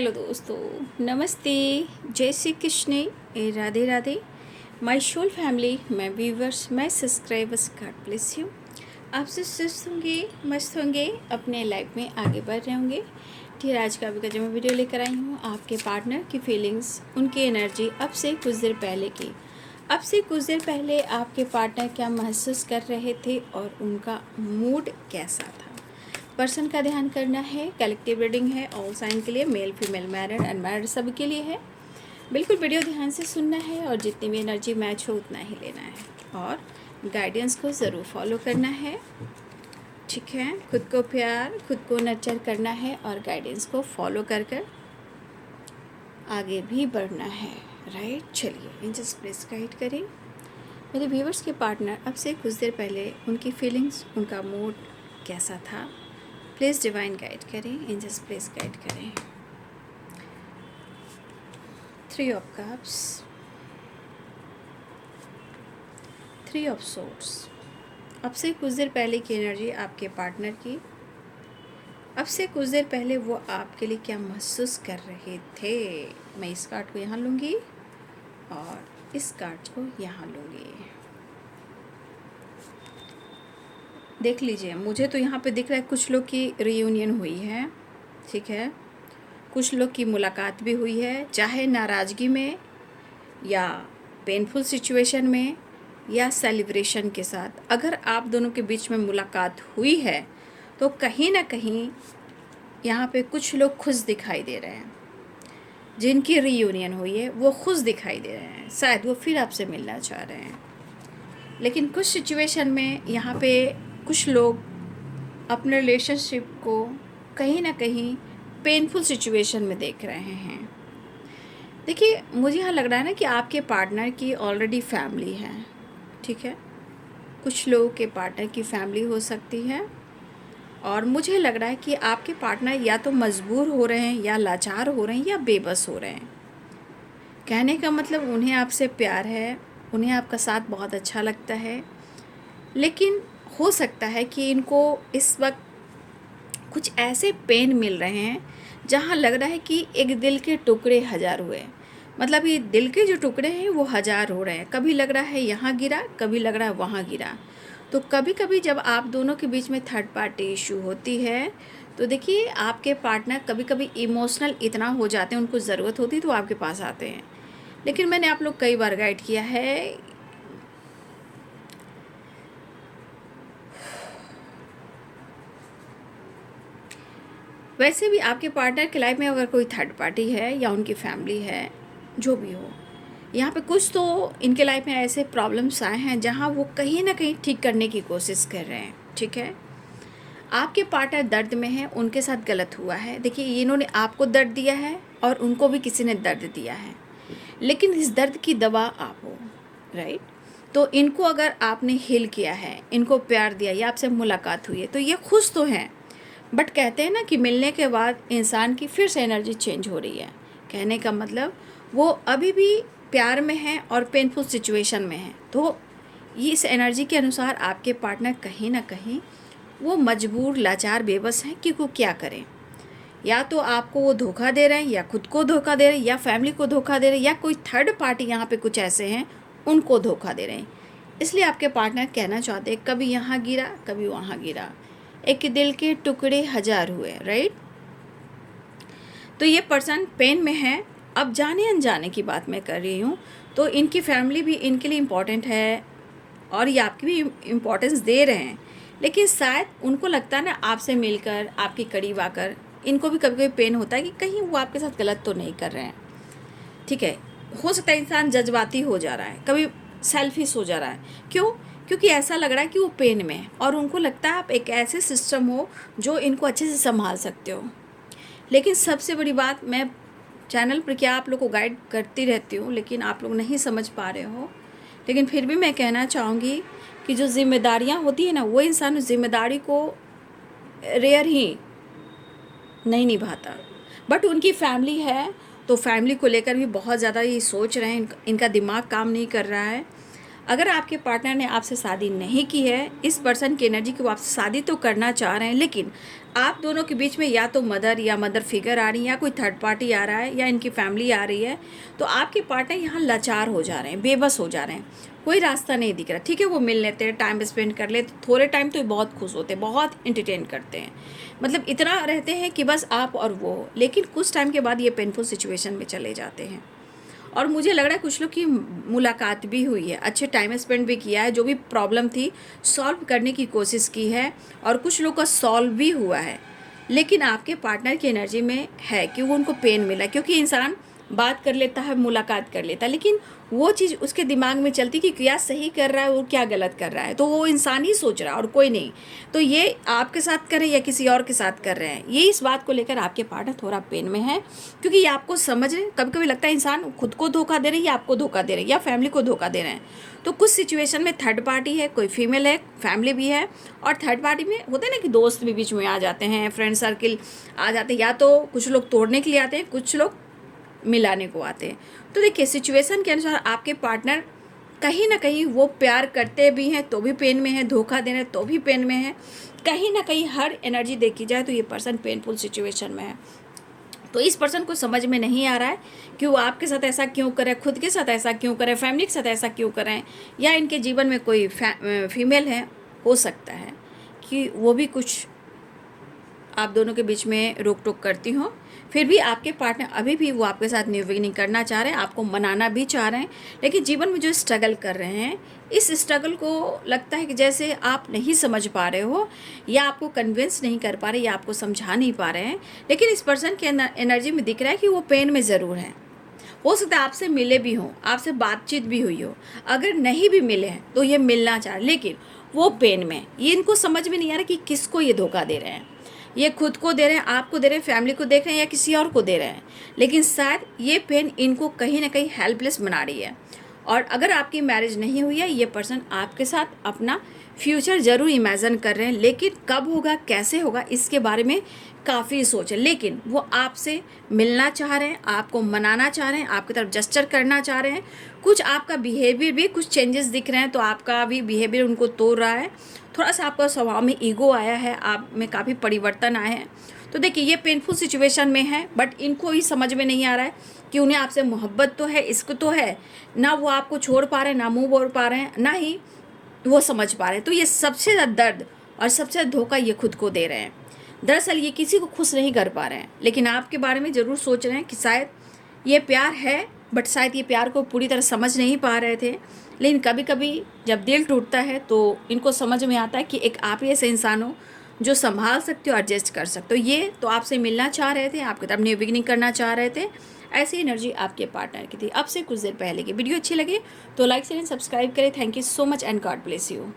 Hello दोस्तों, नमस्ते, जय Shri Krishna, Radhe Radhe. My soul family, मैं व्यूवर्स, मैं सब्सक्राइबर्स, गॉड ब्लेस यू। आपसे स्वस्थ होंगे, मस्त होंगे, अपने लाइफ में आगे बढ़ रहे होंगे। ठीक, आज का जो मैं वीडियो लेकर आई हूँ आपके पार्टनर की फीलिंग्स, उनकी एनर्जी अब से कुछ देर पहले की। अब से कुछ देर पहले आपके पार्टनर क्या महसूस कर रहे थे और उनका मूड कैसा था। पर्सन का ध्यान करना है। कलेक्टिव रीडिंग है, ऑल साइन के लिए, मेल फीमेल मैरिड अनमैरिड सभी के लिए है। बिल्कुल वीडियो ध्यान से सुनना है और जितनी भी एनर्जी मैच हो उतना ही लेना है और गाइडेंस को ज़रूर फॉलो करना है। ठीक है, खुद को प्यार, खुद को नर्चर करना है और गाइडेंस को फॉलो कर कर आगे भी बढ़ना है। राइट, चलिए एंजल्स प्लीज गाइड करें मेरे व्यूवर्स के पार्टनर अब से कुछ देर पहले उनकी फीलिंग्स, उनका मूड कैसा था। प्लीज़ डिवाइन गाइड करें, एंजल्स प्लीज़ गाइड करें। 3 ऑफ कप्स, 3 ऑफ सोर्ड्स। अब से कुछ देर पहले की एनर्जी आपके पार्टनर की। अब से कुछ देर पहले वो आपके लिए क्या महसूस कर रहे थे। मैं इस कार्ड को यहाँ लूँगी और इस कार्ड को यहाँ लूँगी। देख लीजिए, मुझे तो यहाँ पे दिख रहा है कुछ लोग की रियूनियन हुई है। ठीक है, कुछ लोग की मुलाकात भी हुई है, चाहे नाराज़गी में या पेनफुल सिचुएशन में या सेलिब्रेशन के साथ। अगर आप दोनों के बीच में मुलाकात हुई है तो कहीं ना कहीं यहाँ पे कुछ लोग खुश दिखाई दे रहे हैं। जिनकी रियूनियन हुई है वो खुश दिखाई दे रहे हैं, शायद वो फिर आपसे मिलना चाह रहे हैं। लेकिन कुछ सिचुएशन में यहाँ पे कुछ लोग अपने रिलेशनशिप को कहीं ना कहीं पेनफुल सिचुएशन में देख रहे हैं। देखिए, मुझे यहाँ लग रहा है ना कि आपके पार्टनर की ऑलरेडी फैमिली है। ठीक है, कुछ लोगों के पार्टनर की फैमिली हो सकती है और मुझे लग रहा है कि आपके पार्टनर या तो मजबूर हो रहे हैं या लाचार हो रहे हैं या बेबस हो रहे हैं। कहने का मतलब उन्हें आपसे प्यार है, उन्हें आपका साथ बहुत अच्छा लगता है, लेकिन हो सकता है कि इनको इस वक्त कुछ ऐसे पेन मिल रहे हैं जहाँ लग रहा है कि एक दिल के टुकड़े 1000 हुए। मतलब ये दिल के जो टुकड़े हैं वो 1000 हो रहे हैं। कभी लग रहा है यहाँ गिरा, कभी लग रहा है वहाँ गिरा। तो कभी कभी जब आप दोनों के बीच में थर्ड पार्टी इशू होती है तो देखिए, आपके पार्टनर कभी कभी इमोशनल इतना हो जाते हैं, उनको ज़रूरत होती है तो आपके पास आते हैं। लेकिन मैंने आप लोग कई बार गाइड किया है, वैसे भी आपके पार्टनर की लाइफ में अगर कोई थर्ड पार्टी है या उनकी फैमिली है, जो भी हो, यहाँ पे कुछ तो इनके लाइफ में ऐसे प्रॉब्लम्स आए हैं जहाँ वो कहीं ना कहीं ठीक करने की कोशिश कर रहे हैं। ठीक है, आपके पार्टनर दर्द में है, उनके साथ गलत हुआ है। देखिए, इन्होंने आपको दर्द दिया है और उनको भी किसी ने दर्द दिया है, लेकिन इस दर्द की दवा आप हो। राइट, तो इनको अगर आपने हील किया है, इनको प्यार दिया या आपसे मुलाकात हुई है तो ये खुश तो हैं, बट कहते हैं ना कि मिलने के बाद इंसान की फिर से एनर्जी चेंज हो रही है। कहने का मतलब वो अभी भी प्यार में है और पेनफुल सिचुएशन में है। तो ये इस एनर्जी के अनुसार आपके पार्टनर कहीं ना कहीं वो मजबूर, लाचार, बेबस हैं कि वो क्या करें। या तो आपको वो धोखा दे रहे हैं, या खुद को धोखा दे रहे हैं, या फैमिली को धोखा दे रहे हैं, या कोई थर्ड पार्टी यहाँ पे कुछ ऐसे हैं उनको धोखा दे रहे हैं। इसलिए आपके पार्टनर कहना चाहते हैं कभी यहाँ गिरा, कभी वहाँ गिरा, एक दिल के टुकड़े 1000 हुए। राइट, तो ये पर्सन पेन में है। अब जाने अनजाने की बात मैं कर रही हूँ, तो इनकी फैमिली भी इनके लिए इम्पोर्टेंट है और ये आपकी भी इम्पोर्टेंस दे रहे हैं। लेकिन शायद उनको लगता है ना, आपसे मिलकर, आपके करीब आकर इनको भी कभी कभी पेन होता है कि कहीं वो आपके साथ गलत तो नहीं कर रहे हैं। ठीक है, हो सकता है इंसान जज्बाती हो जा रहा है, कभी सेल्फिश हो जा रहा है। क्यों? क्योंकि ऐसा लग रहा है कि वो पेन में है और उनको लगता है आप एक ऐसे सिस्टम हो जो इनको अच्छे से संभाल सकते हो। लेकिन सबसे बड़ी बात, मैं चैनल पर क्या आप लोग को गाइड करती रहती हूँ, लेकिन आप लोग नहीं समझ पा रहे हो। लेकिन फिर भी मैं कहना चाहूँगी कि जो जिम्मेदारियाँ होती है ना, वो इंसान उस जिम्मेदारी को रेयर ही नहीं निभाता। बट उनकी फैमिली है तो फैमिली को लेकर भी बहुत ज़्यादा ये सोच रहे हैं, इनका दिमाग काम नहीं कर रहा है। अगर आपके पार्टनर ने आपसे शादी नहीं की है, इस पर्सन की एनर्जी की वो आपसे शादी तो करना चाह रहे हैं, लेकिन आप दोनों के बीच में या तो मदर फिगर आ रही है, या कोई थर्ड पार्टी आ रहा है, या इनकी फैमिली आ रही है। तो आपके पार्टनर यहाँ लाचार हो जा रहे हैं, बेबस हो जा रहे हैं, कोई रास्ता नहीं दिख रहा। ठीक है, वो मिल लेते हैं, टाइम स्पेंड कर लेते, थोड़े टाइम तो बहुत खुश होते हैं, बहुत इंटरटेन करते हैं, मतलब इतना रहते हैं कि बस आप और वो हो। लेकिन कुछ टाइम के बाद ये पेनफुल सिचुएशन में चले जाते हैं। और मुझे लग रहा है कुछ लोग की मुलाकात भी हुई है, अच्छे टाइम स्पेंड भी किया है, जो भी प्रॉब्लम थी सॉल्व करने की कोशिश की है, और कुछ लोग का सॉल्व भी हुआ है। लेकिन आपके पार्टनर की एनर्जी में है कि वो उनको पेन मिला, क्योंकि इंसान बात कर लेता है, मुलाकात कर लेता है, लेकिन वो चीज़ उसके दिमाग में चलती कि क्या सही कर रहा है और क्या गलत कर रहा है, तो वो इंसान ही सोच रहा है और कोई नहीं। तो ये आपके साथ करें या किसी और के साथ कर रहे हैं, ये इस बात को लेकर आपके पार्टनर थोड़ा पेन में है, क्योंकि ये आपको समझ रहे हैं। कभी कभी लगता है इंसान खुद को धोखा दे रहे हैं, या आपको धोखा दे रहे हैं, या फैमिली को धोखा दे रहे हैं। तो कुछ सिचुएशन में थर्ड पार्टी है, कोई फीमेल है, फैमिली भी है, और थर्ड पार्टी में होते हैं ना कि दोस्त भी बीच में आ जाते हैं, फ्रेंड सर्किल आ जाते हैं, या तो कुछ लोग तोड़ने के लिए आते हैं, कुछ लोग मिलाने को आते हैं। तो देखिए, सिचुएशन के अनुसार आपके पार्टनर कहीं ना कहीं वो प्यार करते भी हैं तो भी पेन में है, धोखा दे रहे हैं तो भी पेन में है। कहीं ना कहीं हर एनर्जी देखी जाए तो ये पर्सन पेनफुल सिचुएशन में है। तो इस पर्सन को समझ में नहीं आ रहा है कि वो आपके साथ ऐसा क्यों करे, खुद के साथ ऐसा क्यों करे, फैमिली के साथ ऐसा क्यों करें, या इनके जीवन में कोई फीमेल है, हो सकता है कि वो भी कुछ आप दोनों के बीच में रोक टोक करती हो। फिर भी आपके पार्टनर अभी भी वो आपके साथ न्यू बिगिनिंग करना चाह रहे हैं, आपको मनाना भी चाह रहे हैं, लेकिन जीवन में जो स्ट्रगल कर रहे हैं, इस स्ट्रगल को लगता है कि जैसे आप नहीं समझ पा रहे हो, या आपको कन्विंस नहीं कर पा रहे, या आपको समझा नहीं पा रहे हैं। लेकिन इस पर्सन के एनर्जी में दिख रहा है कि वो पेन में ज़रूर है। हो सकता है आपसे मिले भी हों, आपसे बातचीत भी हुई हो, अगर नहीं भी मिले हैं तो ये मिलना चाह रहे, लेकिन वो पेन में। ये इनको समझ में नहीं आ रहा कि किसको ये धोखा दे रहे हैं, ये खुद को दे रहे हैं, आपको दे रहे हैं, फैमिली को देख रहे हैं, या किसी और को दे रहे हैं। लेकिन शायद ये पेन इनको कहीं ना कहीं हेल्पलेस बना रही है। और अगर आपकी मैरिज नहीं हुई है, ये पर्सन आपके साथ अपना फ्यूचर ज़रूर इमेजिन कर रहे हैं, लेकिन कब होगा, कैसे होगा, इसके बारे में काफ़ी सोच है। लेकिन वो आपसे मिलना चाह रहे हैं, आपको मनाना चाह रहे हैं, आपकी तरफ जस्चर करना चाह रहे हैं। कुछ आपका बिहेवियर भी कुछ चेंजेस दिख रहे हैं, तो आपका भी बिहेवियर उनको तोड़ रहा है। थोड़ा सा आपका स्वभाव में ईगो आया है, आप में काफ़ी परिवर्तन आए हैं। तो देखिए, ये पेनफुल सिचुएशन में है, बट इनको ही समझ में नहीं आ रहा है कि उन्हें आपसे मोहब्बत तो है, इसको तो है ना, वो आपको छोड़ पा रहे हैं, ना मुँह बोल पा रहे हैं, ना ही वो समझ पा रहे हैं। तो ये सबसे ज़्यादा दर्द और सबसे ज़्यादा धोखा ये खुद को दे रहे हैं। दरअसल ये किसी को खुश नहीं कर पा रहे हैं, लेकिन आपके बारे में ज़रूर सोच रहे हैं कि शायद ये प्यार है, बट शायद ये प्यार को पूरी तरह समझ नहीं पा रहे थे। लेकिन कभी कभी जब दिल टूटता है तो इनको समझ में आता है कि एक आप ही ऐसे इंसान हो जो संभाल सकते हो, एडजस्ट कर सकते हो। ये तो आपसे मिलना चाह रहे थे, आपकी तरफ न्यू बिगिनिंग करना चाह रहे थे। ऐसी एनर्जी आपके पार्टनर की थी। अब से कुछ देर पहले की वीडियो अच्छी लगे तो लाइक शेयर एंड सब्सक्राइब करें। Thank you so much and God bless you.